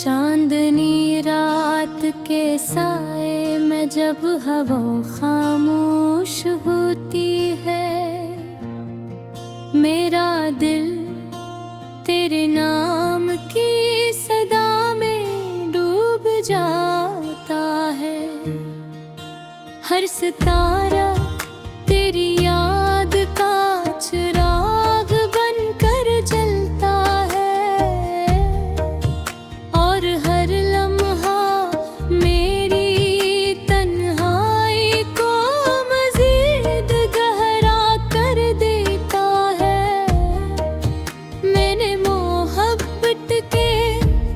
चांदनी रात के साए में जब हवा खामोश होती है, मेरा दिल तेरे नाम की सदा में डूब जाता है। हर सितारा तेरी याद का चिराग बनकर जलता है, और हर लम्हा मेरी तन्हाई को मजीद गहरा कर देता है। मैंने मोहब्बत के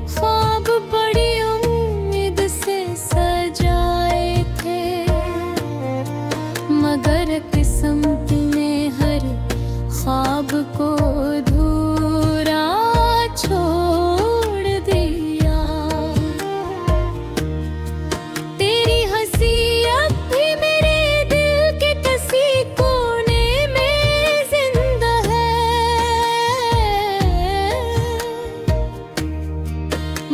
ख्वाब बड़ी उम्मीद से सजाए थे, मगर किस्मत ने हर ख्वाब को अधूरा छोड़ दिया। तेरी हंसी अब भी मेरे दिल के किसी कोने में जिंदा है,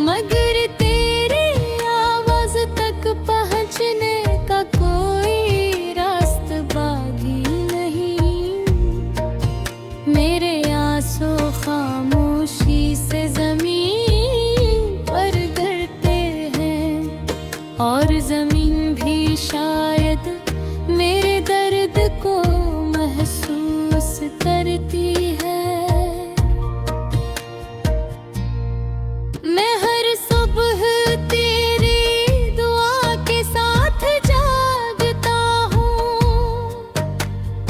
मगर तेरी आवाज तक पहुंचने का कोई रास्ता बाकी नहीं। मेरे आंसू खामोशी से जमीन पर गिरते हैं, और जमीन भी शायद मेरे दर्द को महसूस करती है। मैं हर सुबह तेरी दुआ के साथ जागता हूँ,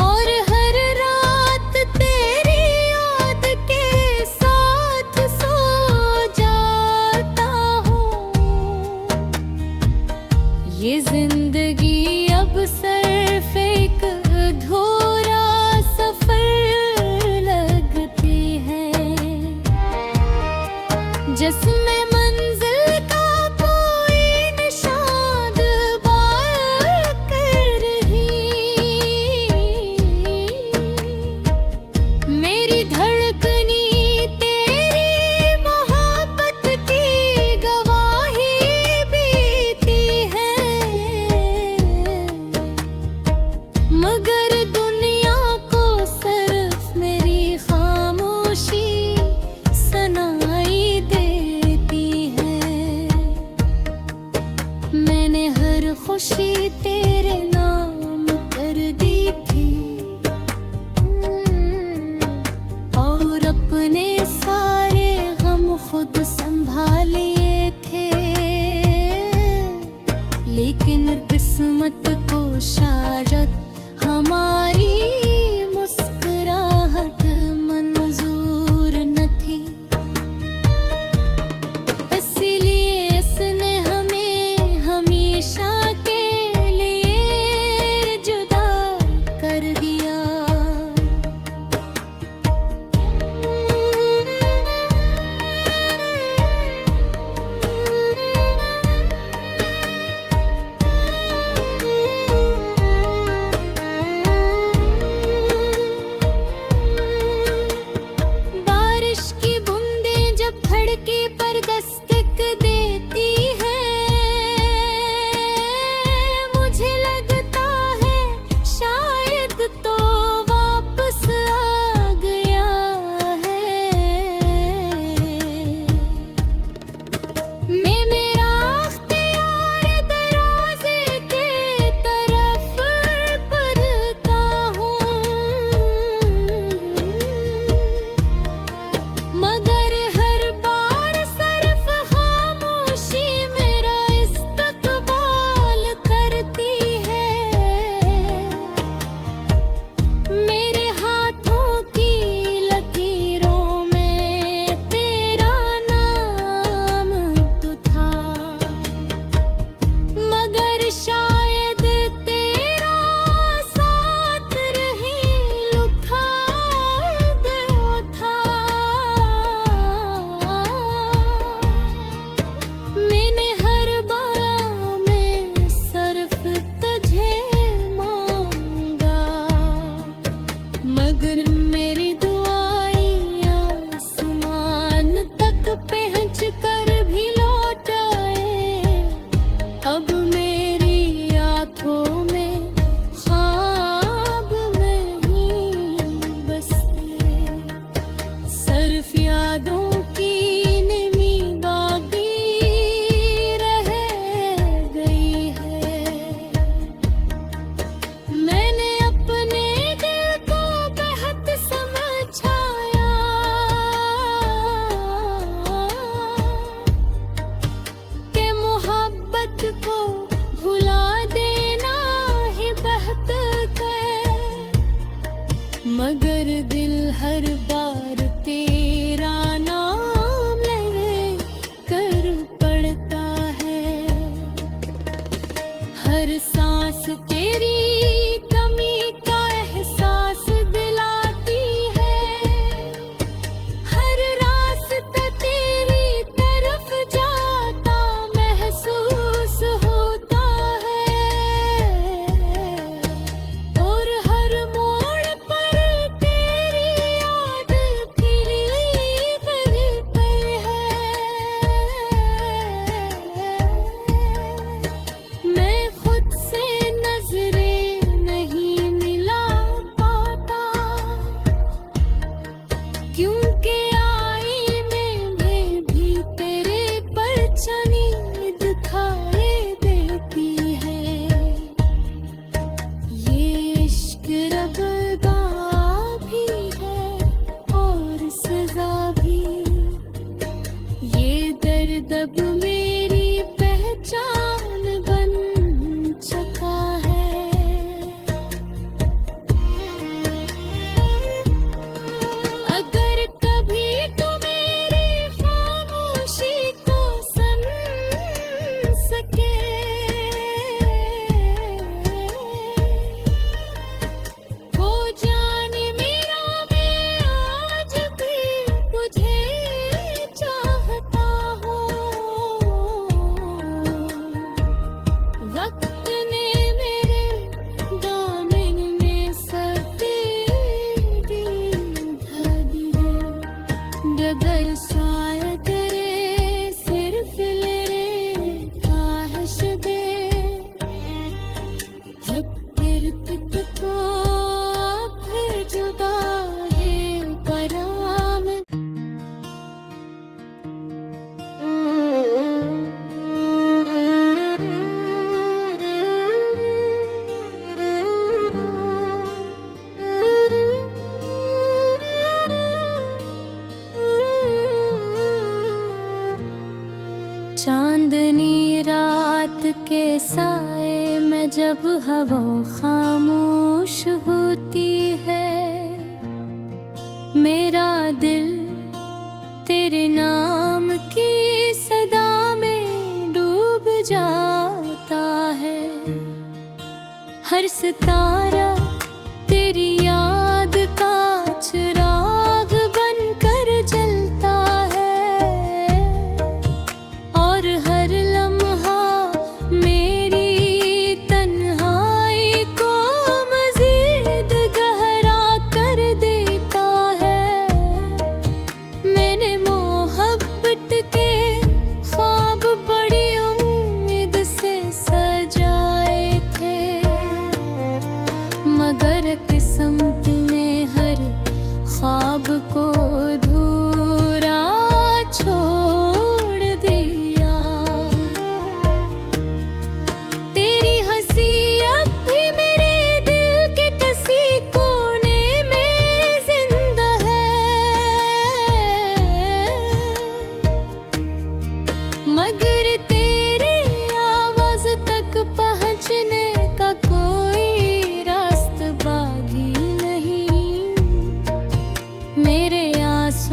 और हर रात तेरी याद के साथ सो जाता हूँ। ये जिंदगी अब सिर्फ एक अधूरा सफर लगती है, जिसमें मंजिल का कोई निशान बार कर रही। मेरी धड़कनी तेरी मोहब्बत की गवाही देती है, मगर दुनिया को सिर्फ मेरी खामोशी सुनाई देती है। मैंने हर खुशी तेरे नाम कर दी थी, और अपने सारे गम खुद संभाले थे, लेकिन किस्मत को शायद हमारी मुस्कुराहट मंजूर न थी। इसलिए इसने हमें हमेशा के लिए जुदा कर दिया। सिर्फ यादों की निमी बाकी रह गई है। मैंने अपने दिल को बेहद समझाया कि मोहब्बत को भुला देना ही बेहतर है, मगर दिल हर बार तेरा नाम ले कर पड़ता है। हर सांस तेरी कमी का एहसास दिलाती है, हर रास्ता तेरी तरफ जाता महसूस होता है, और हर मोड़ पर तेरी याद खिली पर है। मैं खुद से नजरें नहीं मिला पाता, क्योंकि आईने में भी तेरे परछाई दिखाई देती है। ये इश्क रब का भी है और सजा भी, ये दर्द अब मेरी पहचान बन चुका है। अगर कभी तू मेरी खामोशी को सुन सके, वो जाने मेरा मैं आज भी तुझे चाहता हूँ। वक्त ने मेरे दामन में सफेदी ढा दी है, डगर साया तेरे सिर्फ ले ख्वाहिश दे, जब फिर तुझको फिर जुदा है पराम। चांदनी रात के साए में जब हवा खामोश होती है, मेरा दिल तेरे नाम की सदा में डूब जाता है। हर सितारा तेरी याद का चिराग बनकर जलता है, और हर लम्हा मेरी तन्हाई को मजीद गहरा कर देता है। मैंने मोहब्बत के ख्वाब बड़ी उम्मीद से सजाए थे, मगर किस्मत ने हर ख्वाब को अधूरा छोड़ दिया। तेरी हंसी अब भी मेरे दिल के किसी कोने में जिंदा है, मगर तेरी आवाज तक पहुंचने का कोई रास्ता बाकी नहीं। मेरे आंसू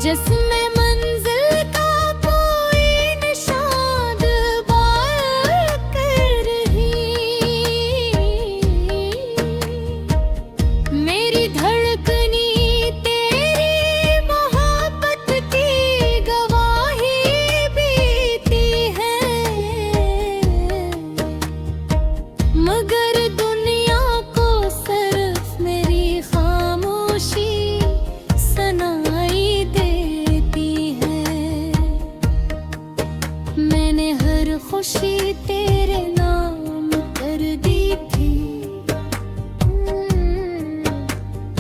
जिसमें मंजिल का कोई निशान बार कर रही, मेरी धड़कनी तेरी मोहब्बत की गवाही देती है, मगर दुनिया को सिर्फ मेरी खामोशी सुनाई देती है। मैंने हर खुशी तेरे नाम कर दी थी,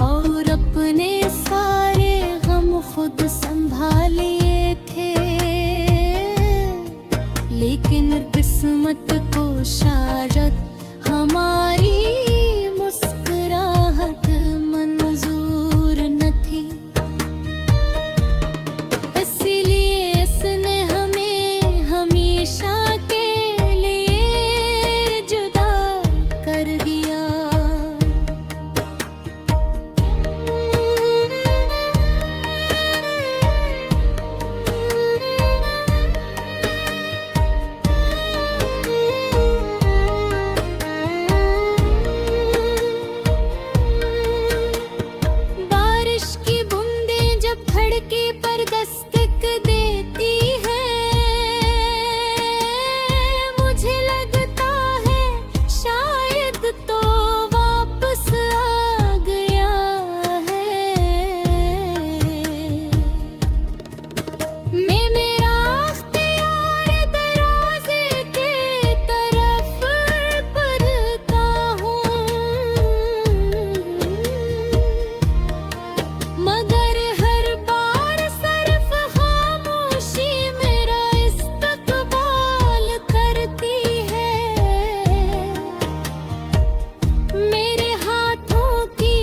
और अपने सारे गम खुद संभाले थे, लेकिन किस्मत को शायद हमारी मुस्कुराहट मंजूर न थी, इसलिए इसने हमें हमेशा के लिए जुदा कर दिया। बारिश की बूंदें जब धड़के पर दस्तक देती है, मुझे लगता है शायद तो वापस आ गया है। मैं मेरा अख्तियार दरवाजे के तरफ बढ़ता हूँ, मगर हर बार सिर्फ खामोशी मेरा इस्तकबाल करती है। मेरे हाथों की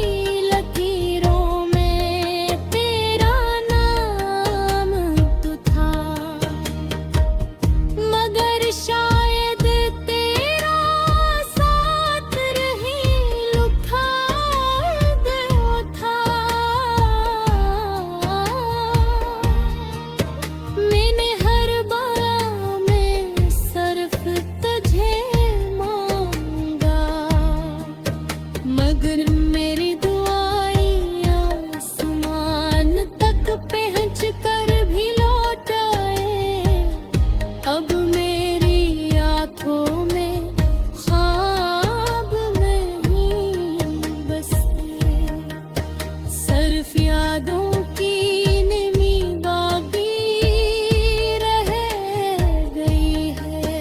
लकीरों में तेरा नाम तो था, मगर शायद तेरा साथ रही लुका दो था। मैंने हर बार में सिर्फ तुझे मांगा, मगर मेरी दुआएं आसमान तक पहुंच कर भी लौट आए। अब मेरी आंखों में ख्वाब नहीं बसते, सिर्फ यादों की नमी बाकी रह गई है।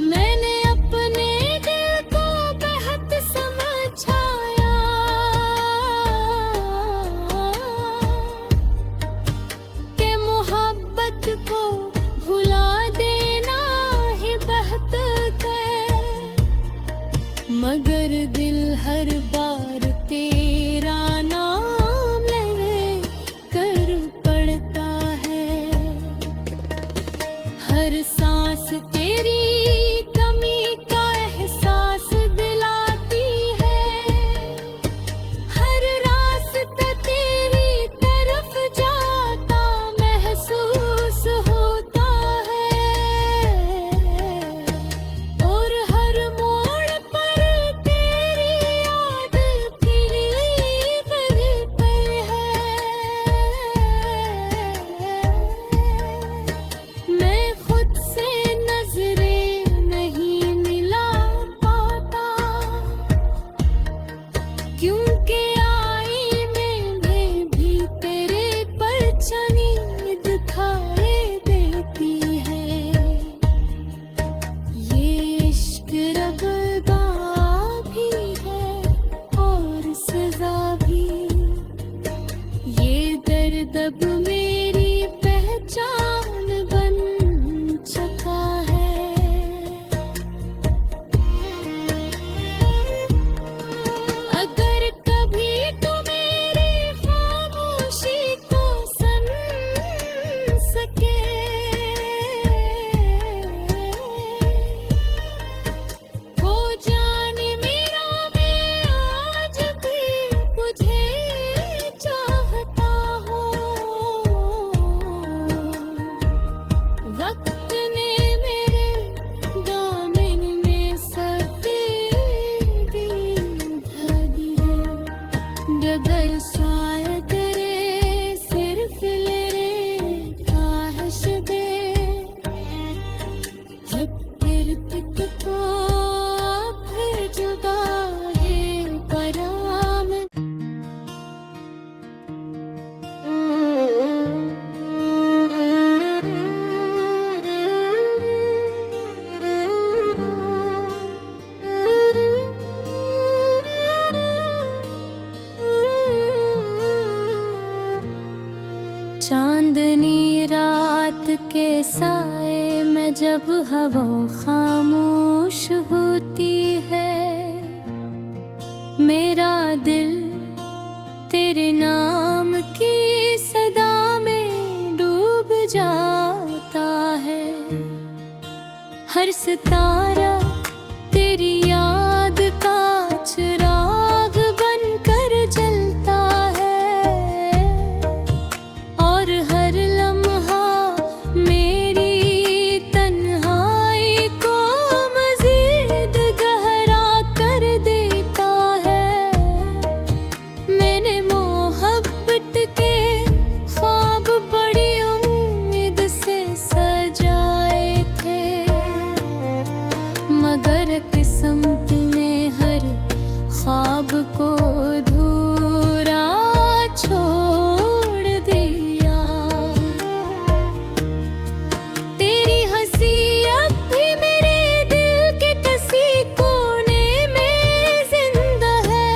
मैंने अपने दिल को बेहद समझाया, कि मोहब्बत को भुला देना ही बेहतर है, मगर दिल हर बार तेरा नाम ले कर पड़ता है। हर सांस तेरी कमी का एहसास दिलाती है, हर रास्ता तेरी तरफ जाता महसूस होता है, और हर मोड़ पर तेरी याद खिली पर है। मैं खुद से नजरें नहीं मिला पाता, क्योंकि आईने में भी तेरे परछाई दिखाई देती है। ये इश्क रबदा भी है और सजा भी, ये दर्द अब मेरी पहचान बन चुका है। अगर कभी चांदनी रात के साए में जब हवा खामोश होती है, मेरा दिल तेरे नाम की सदा में डूब जाता है। हर सितारा तेरी याद का चिराग बनकर जलता है, और हर लम्हा मेरी तन्हाई को मजीद गहरा कर देता है। मैंने मोहब्बत के ख्वाब बड़ी उम्मीद से सजाए थे, मगर किस्मत ने हर ख्वाब को अधूरा छोड़ दिया। तेरी हंसी अब भी मेरे दिल के किसी कोने में जिंदा है,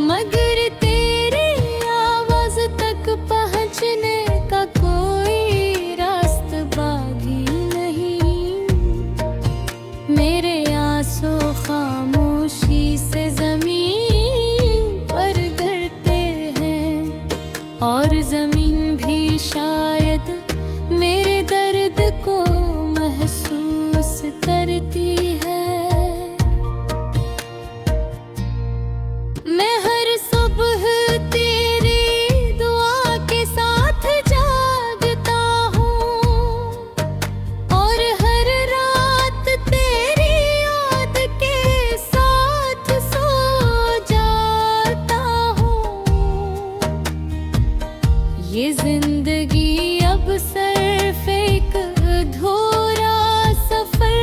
मगर तेरी आवाज तक पहुंचने का कोई रास्ता बाकी नहीं। मेरे आंसू खामोशी से जमीन पर गिरते हैं, और जमीन भी शायद मेरे दर्द को महसूस करती है। मैं हर सुबह तेरी दुआ के साथ जागता हूँ, और हर रात तेरी याद के साथ सो जाता हूँ। ये जिंदगी अब सिर्फ एक अधूरा सफर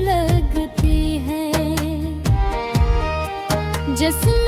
लगती है, जिसमें